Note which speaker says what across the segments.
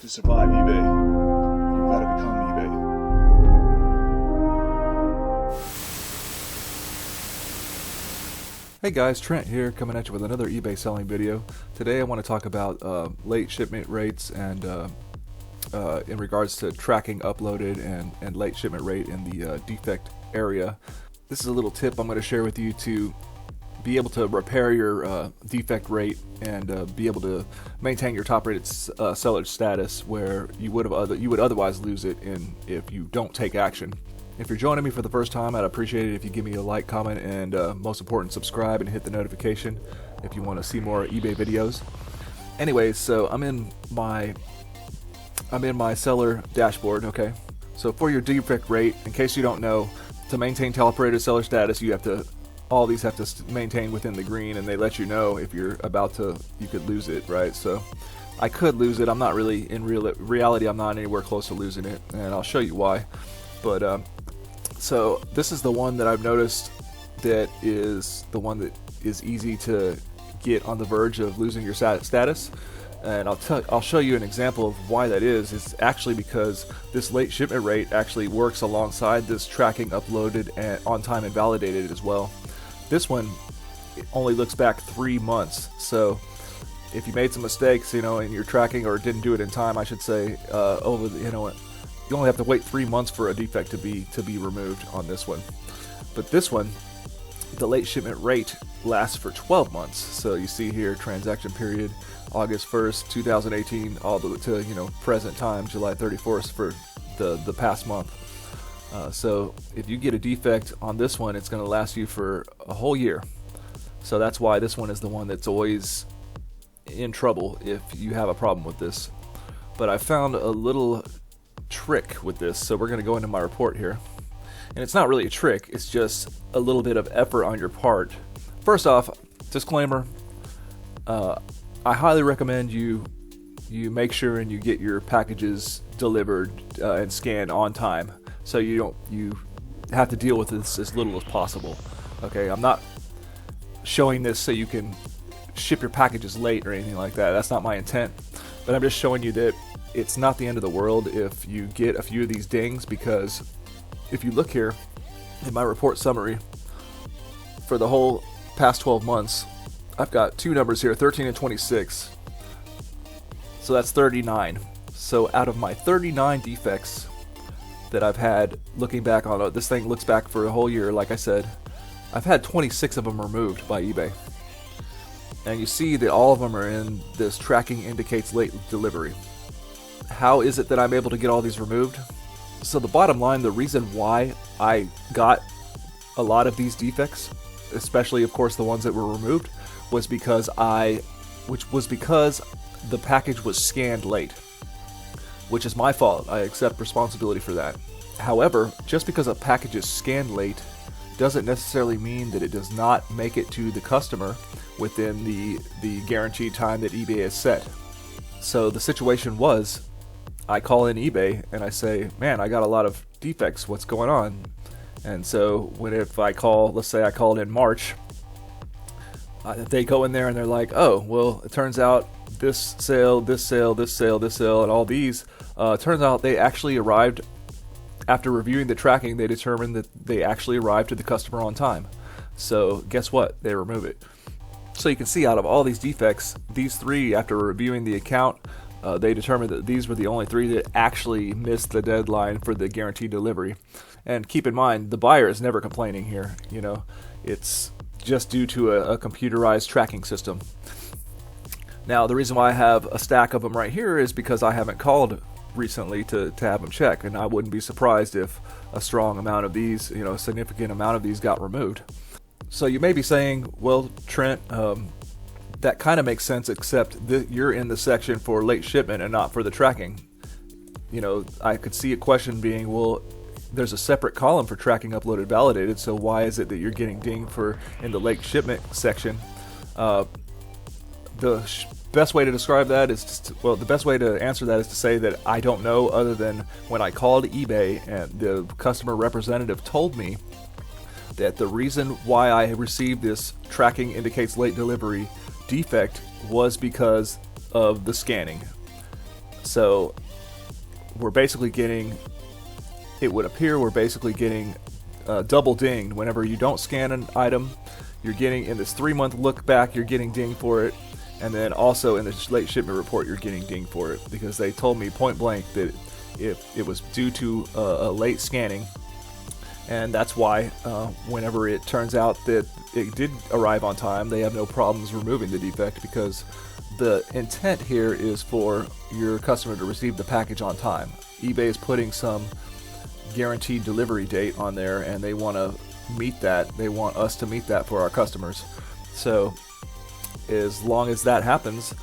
Speaker 1: To survive eBay, you've got to become eBay.
Speaker 2: Hey guys, Trent here, coming at you with another eBay selling video. Today I want to talk about late shipment rates and in regards to tracking uploaded and late shipment rate in the defect area. This is a little tip I'm going to share with you to be able to repair your defect rate and be able to maintain your top rated seller status where you would otherwise lose it if you don't take action. If you're joining me for the first time, I'd appreciate it if you give me a like, comment, and most important, subscribe and hit the notification if you want to see more eBay videos. Anyways, so I'm in my seller dashboard. Okay, so for your defect rate, in case you don't know, to maintain top rated seller status, all these have to maintain within the green, and they let you know if you could lose it, right? So I could lose it. I'm not really, in reality, I'm not anywhere close to losing it, and I'll show you why. But so this is the one that I've noticed that is the one that is easy to get on the verge of losing your status. And I'll show you an example of why that is. It's actually because this late shipment rate actually works alongside this tracking uploaded and on time and validated as well. This one only looks back 3 months, so if you made some mistakes, in your tracking or didn't do it in time, I should say, you only have to wait 3 months for a defect to be removed on this one. But this one, the late shipment rate lasts for 12 months. So you see here, transaction period, August 1st, 2018, all the way to present time, July 31st for the past month. So if you get a defect on this one, it's going to last you for a whole year. So that's why this one is the one that's always in trouble if you have a problem with this. But I found a little trick with this, so we're going to go into my report here. And it's not really a trick, it's just a little bit of effort on your part. First off, disclaimer, I highly recommend you make sure and you get your packages delivered and scanned on time, so you have to deal with this as little as possible. Okay, I'm not showing this so you can ship your packages late or anything like that. That's not my intent. But I'm just showing you that it's not the end of the world if you get a few of these dings, because if you look here in my report summary for the whole past 12 months, I've got two numbers here, 13 and 26. So that's 39. So out of my 39 defects that I've had, looking back on it, this thing looks back for a whole year, like I said, I've had 26 of them removed by eBay. And you see that all of them are in this tracking indicates late delivery. How is it that I'm able to get all these removed? So the bottom line, the reason why I got a lot of these defects, especially of course the ones that were removed, was because the package was scanned late, which is my fault. I accept responsibility for that. However, just because a package is scanned late doesn't necessarily mean that it does not make it to the customer within the guaranteed time that eBay has set. So the situation was, I call in eBay and I say, man, I got a lot of defects, what's going on? And so if I call, let's say I called in March, they go in there and they're like, oh, well, it turns out this sale, this sale, this sale, this sale, and all these, turns out they actually arrived, after reviewing the tracking, they determined that they actually arrived to the customer on time. So guess what? They remove it. So you can see out of all these defects, these three, after reviewing the account, they determined that these were the only three that actually missed the deadline for the guaranteed delivery. And keep in mind, the buyer is never complaining here. It's just due to a computerized tracking system. Now, the reason why I have a stack of them right here is because I haven't called recently to have them check, and I wouldn't be surprised if a strong amount of these, a significant amount of these got removed. So you may be saying, well, Trent, that kind of makes sense, except you're in the section for late shipment and not for the tracking. I could see a question being, well, there's a separate column for tracking uploaded validated, so why is it that you're getting dinged in the late shipment section? The best way to describe that is, the best way to answer that is to say that I don't know, other than when I called eBay and the customer representative told me that the reason why I received this tracking indicates late delivery defect was because of the scanning. So we're basically getting, it would appear we're basically getting double dinged whenever you don't scan an item. You're getting, in this 3-month look back, you're getting dinged for it, and then also in the late shipment report you're getting dinged for it, because they told me point blank that if it was due to a late scanning, and that's why whenever it turns out that it did arrive on time, they have no problems removing the defect, because the intent here is for your customer to receive the package on time. eBay is putting some guaranteed delivery date on there, and they want to meet that. They want us to meet that for our customers. So as long as that happens,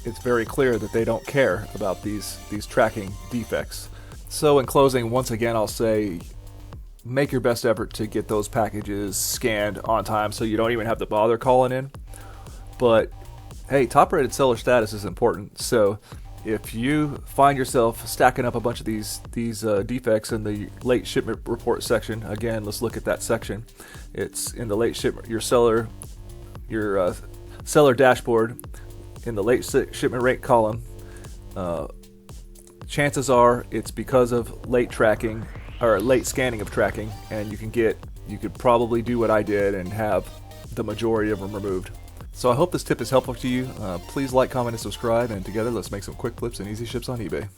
Speaker 2: it's very clear that they don't care about these tracking defects. So in closing, once again, I'll say, make your best effort to get those packages scanned on time so you don't even have to bother calling in. But hey, top-rated seller status is important. So if you find yourself stacking up a bunch of these defects in the late shipment report section, again, let's look at that section. It's in the late shipment, your seller dashboard, in the late shipment rate column. Chances are it's because of late tracking or late scanning of tracking, and you could probably do what I did and have the majority of them removed. So I hope this tip is helpful to you. Please like, comment, and subscribe, and together let's make some quick flips and easy ships on eBay.